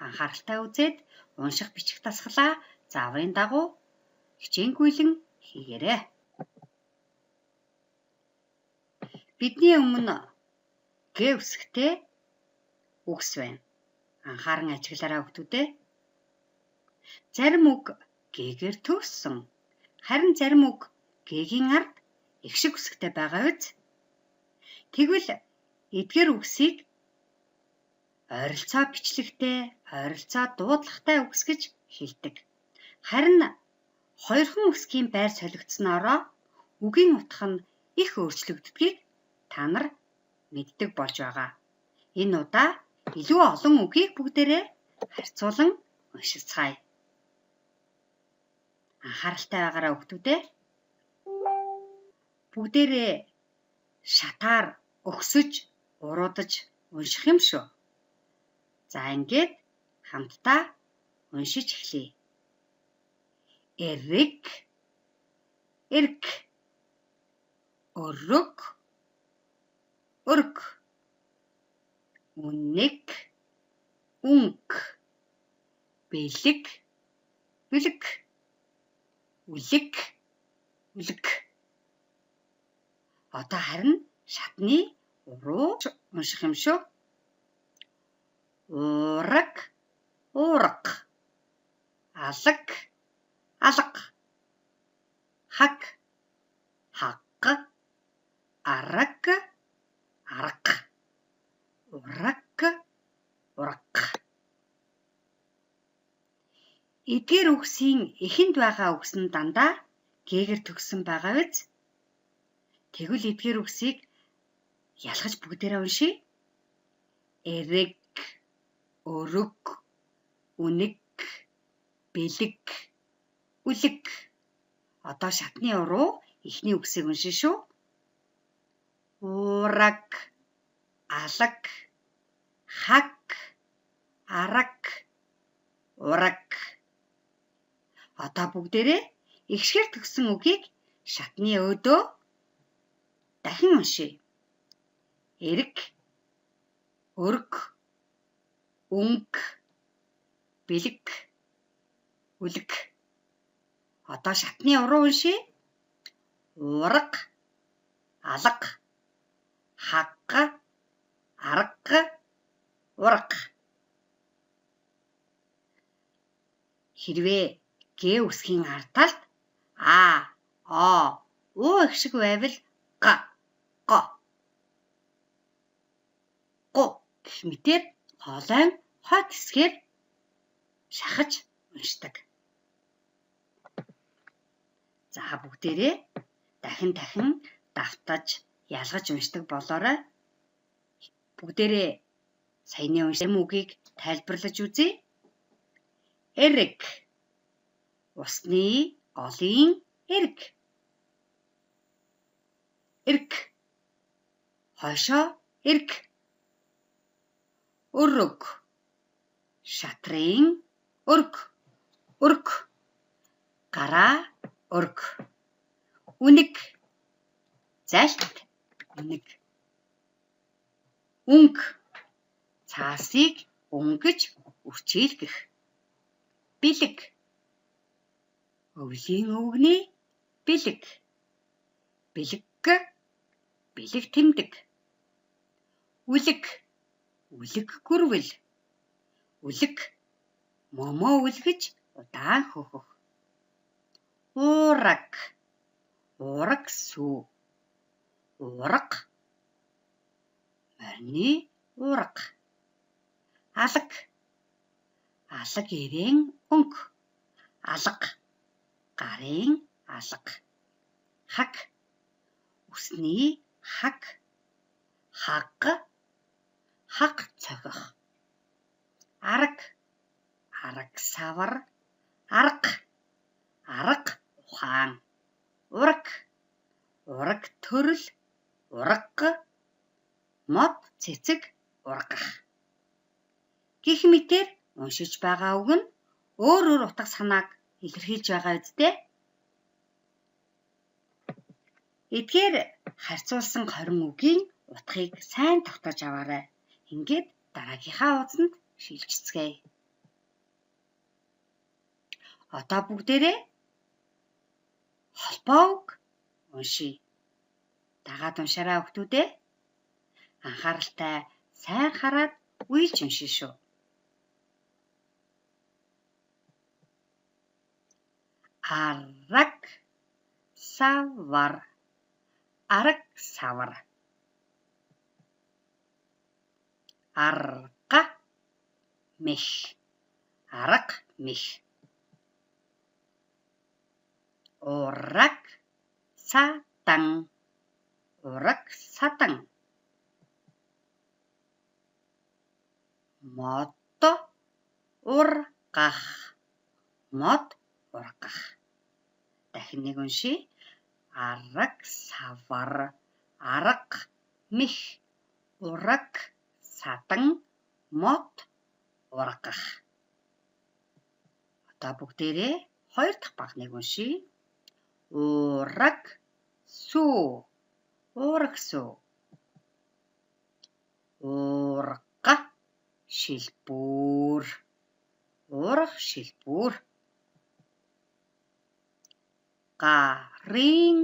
анхааралтай үзээд унших бичих дасгалаа зааврын дагуу хичээнгүйлэн хийгээрэй. Бидний өмнө г үсэгтэй үгс байна. Анхааран ажиглаарай хүүхдүүдээ. Зарим үг г-гээр төгссөн. Харин зарим үг г-гийн ард эгшиг үсэгтэй байгаа биз? Тэгвэл эдгээр үгсийг ойролцоо бичлэгтэй, ойролцоо дуудлагатай үгс гэж хэлдэг. Харин хоёрхан үсгийн байр солигдсноороо үгийн утга нь их өөрчлөгддгийг та нар мэддэг болж байгаа. Энэ удаа илүү олон үгийг бүгдээрээ харьцуулан уншицгаая. Анхааралтай байгаарай хүүхдүүдээ. Бүгдээрээ шатаар өгсөж, уруудаж унших юм шүү. За ингээд хамтдаа уншиж эхлэе. Эрэг, эрг, өрөг, өрг, үнэг, үнг, бэлэг, бэлэг, үлэг, үлэг. Одоо харин шатны уруу унших юм шүү. Уураг, уураг, алаг, алга, хаг, хаг, араг, арга, ураг, ураг. Эдгээр үгсийн эхэнд байгаа үгс нь дандаа г-гээр төгссөн байгаа биз? Тэгвэл эдгээр үгсийг ялгаж бүгдээрээ уншийе. Эрэг, өрөг, үнэг, бэлэг, үлэг. Одоо шатны уруу эхний үгсийг уншия шүү. Уураг, алаг, хаг, араг, ураг. Одоо бүгдээрээ эгшгээр төгссөн үгийг шатны өөдөө дахин уншийе. Эрэг, өрг, үнг, бэлэг, үлэг. Одоо шатны уруу уншийе. Уураг, алга, хаг, арга, ураг. Хэрвээ г үсгийн ардталд а, о, у эгшиг байвал га, го. Гу гэх мэтээр хоолойн хот хэсгээр шахаж уншдаг. За бүгдээрээ дахин давтаж ялгаж уншдаг болоорой. Бүгдээрээ саяны уншсан үгийг тайлбарлаж үзье. Эрэг, усны голын эрэг. Эрг, хойшоо эрг. Өрөг, шатрын өрг, өрг. Гараа өрг. Үнэг, залт үнэг. Үнг, цаасыг өнгөж үрчийлгэх. Бэлэг, өвлийн өвгний бэлэг. Бэлэг, бэлэг тэмдэг. Үлэг, үлэг гүрвэл. Үлэг, момоо үлгэж удаан хөөхөх. Уураг, уураг сүү. Уураг, морины уураг. Алаг, алаг ирээн өнг. Алга, гарын алга. Хаг, усны хаг. Хаг, хаг цохих. Араг, араг савар. Арга, арга ухаан. Ураг, ураг төрөл. Ураг, мод цэцэг ургах. Гэх мэтээр уншиж байгаа үг нь өөр утга санааг илэрхийлж байгаа үстэй. Эдгээр харьцуулсан 20 үгийн утгыг сайн тогтоож аваарай. Ингээд дараагийнхаа уулзанд шилжицгээе. Одоо бүгдээрээ холбоо үг уншийе. Дагаад уншаарай хүүхдүүдээ. Анхааралтай сайн хараад уйлж уншия шүү. Араг савар. Араг савар. Арга мэх. Арга мэх. Ураг садан. Ураг садан. Мод ургах. Мод ургах. Дахин нэг уншия. Араг савар. Арга мэх. Ураг садан. Мод ургах. Одоо бүгдээрээ 2 дахь багныг уншия. Ураг сүү. Ураг сүү. Урга шилбүр. Урах шилбүр. Гарын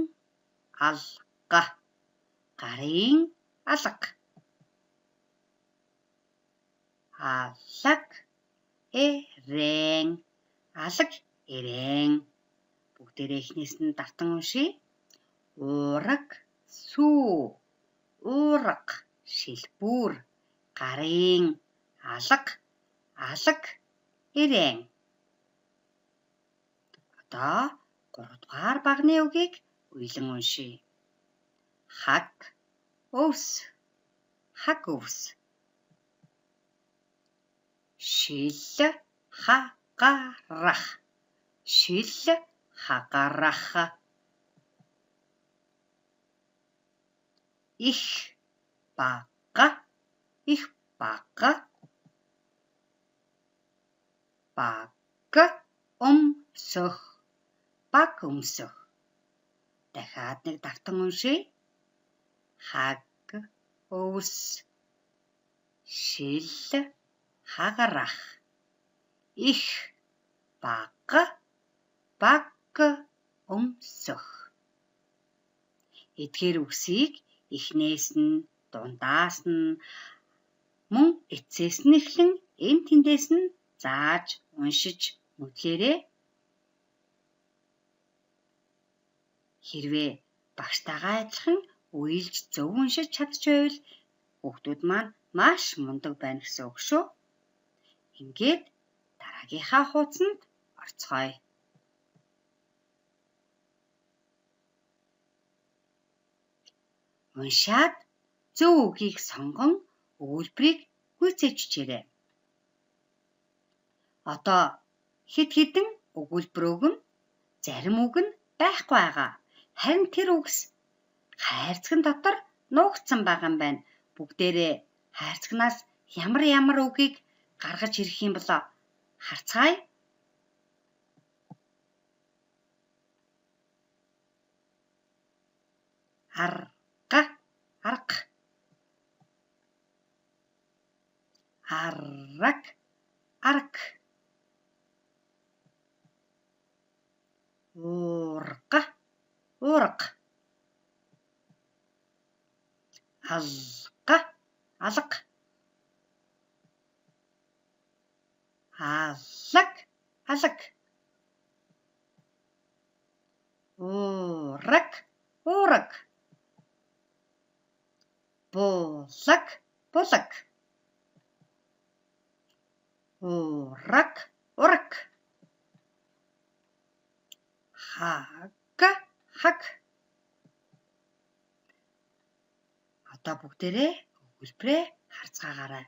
алга. Гарын алга. Алаг эрээн. Алаг эрээн. Бүгдээрээ эхнээс нь давтан уншия. Ураг сүү. Ураг шилбүр. Гарын алга. Алаг эрээн. Одоо 3 дугаар багны үгийг уйлан уншия. Хаг өвс. Хаг өвс. Шил хагарах. Шил хагарах. Их бага. Их бага. Баг өмсөх. Баг өмсөх. Дахиад нэг давтан уншия. Хаг өвс. Шил хагарах. Их бага. Баг өмсөх. Эдгээр үгсийг эхнээс нь, дундаас нь, мөн эцсээс нь эхлэн энд тэндээс нь зааж уншиж нүдлээрээ. Хэрвээ багштайгаа адилхан уйлж зөв уншиж чадчихвэл хүүхдүүд маань маш мундаг байна гэсэн үг шүү. Ингээд дараагийнхаа хуудсанд орцгоё. Уншаад зөв үгийг сонгон өгүүлбэрийг гүйцээж чирээ. Одоо хэд хэдэн өгүүлбэр өгнө. Зарим үг нь байхгүй байгаа. Харин тэр үгс хайрцаг дотор нуугдсан байгаа юм байна. Бүгдээрээ хайрцагнаас ямар үгийг гаргаж ирэх юм болоо харцгаая. Арга. Арга. Араг. Арг. Урга. Ург. Алга. Алга. Алаг. Алаг. Ураг. Ураг. Булаг. Булаг. Ураг. Ураг. Хаг. Хаг. Одоо бүгдээрээ өгүүлбэрээ харцгаагаарай.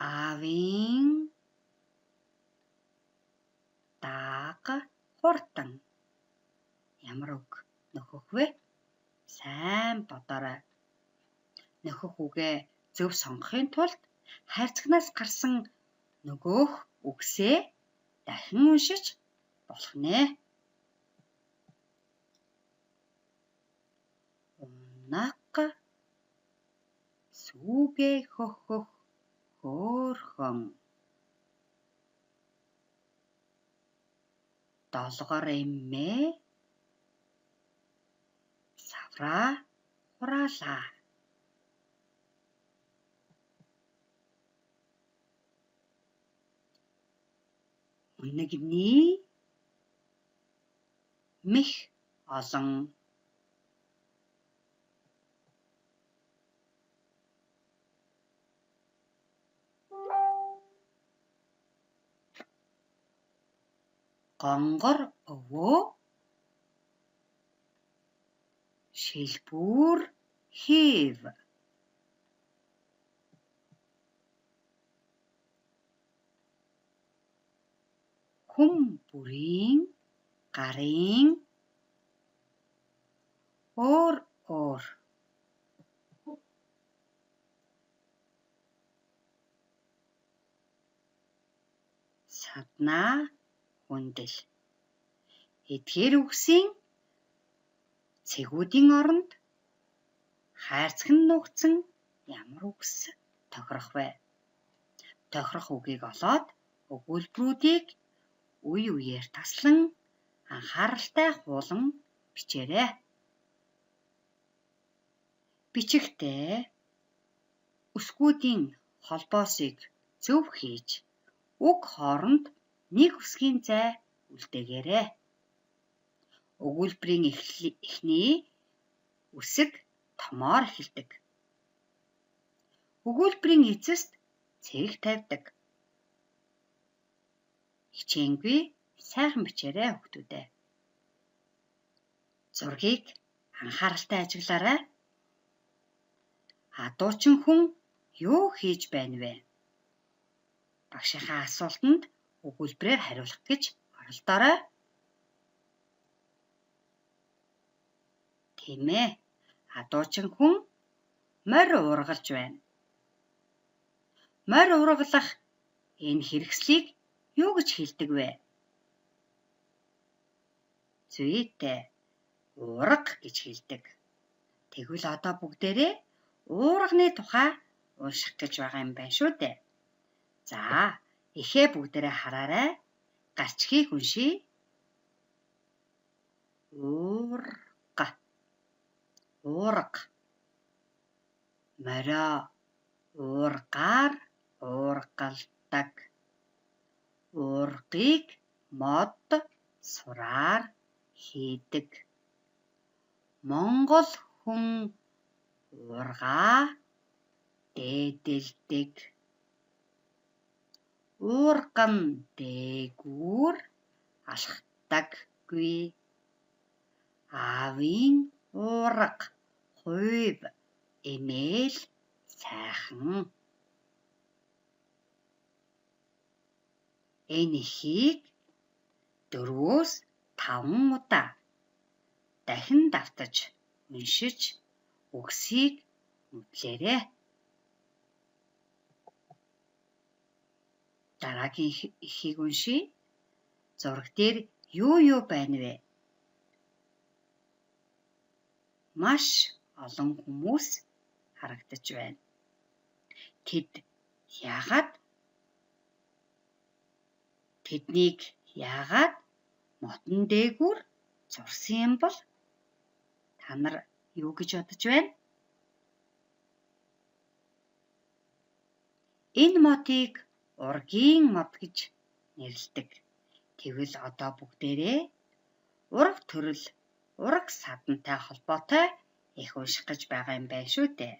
Аавын даага хурдан. Ямар үг нөхөх вэ? Сайн бодоорой. Нөхөх үгээ зөв сонгохын тулд хайрцагнаас гарсан нөгөөх үгсээ дахин уншиж болох нэ. Унаг. түүгээ хөхөх хөөхөн. Долгор эмээ савраа хураалаа. Үнэгний мэх олон. Гонгор өвөө шилбүр хийв. Хүм бүрийн гарын өөр өөр. Саднаа хүндэл. Эдгээр үгсийн цэгүүдийн оронд хайрцаг нуугдсан ямар үгс тохирох вэ? Тохирох үгийг олоод өгүүлбэрүүдийг үе үеэр таслан анхааралтай хуулан бичээрэй. Бичихдээ үсгүүдийн холбоосыг зөв хийж үг хооронд нэг үсгийн зай үлдээгээрэй. Өгүүлбэрийн эхний үсэг томоор эхэлдэг. Өгүүлбэрийн эцэст цэг тавьдаг. Хичээнгүй сайхан бичээрэй хүүхдүүдээ. Зургийг анхааралтай ажиглаарай. Адуучин хүн юу хийж байна вэ? Багшийнхаа асуултанд өгүүлбэрээр хариулах гэж оролдоорой. Тийм ээ. Адуучин хүн морь уургалж байна. Морь уургалах энэ хэрэгслийг юу гэж хэлдэг вэ? Зүйтэй. Уурга гэж хэлдэг. Тэгвэл одоо бүгдээрээ уурганы тухай унших гэж байгаа юм байна шүү дээ. За, эхээ бүгдээрээ хараарай. Гарчгийг уншийе. Уурга. Уурга. Морио уургаар уургалдаг. Уургыг мод сураар хийдэг. Монгол хүн уургаа дээдэлдэг. Уурган дээгүүр алхдаггүй. Аавын уурга хувь эмээл сайхан. Энэ эхийг 4-5 удаа дахин давтаж уншиж үгсийг мэдлээрэй. Дараагийн эхийг уншийе. Зураг дээр юу байна вэ? Маш олон хүмүүс харагдаж байна. Тэднийг яагаад мотон дээгүүр зурсан юм бол? Та нар юу гэж бодож байна? Энэ мотыг ургийн мод гэж нэрлэдэг. Тэгвэл одоо бүгдээрээ ураг төрөл, ураг садантай холбоотой их унших гэж байгаа юм байна шүү дээ.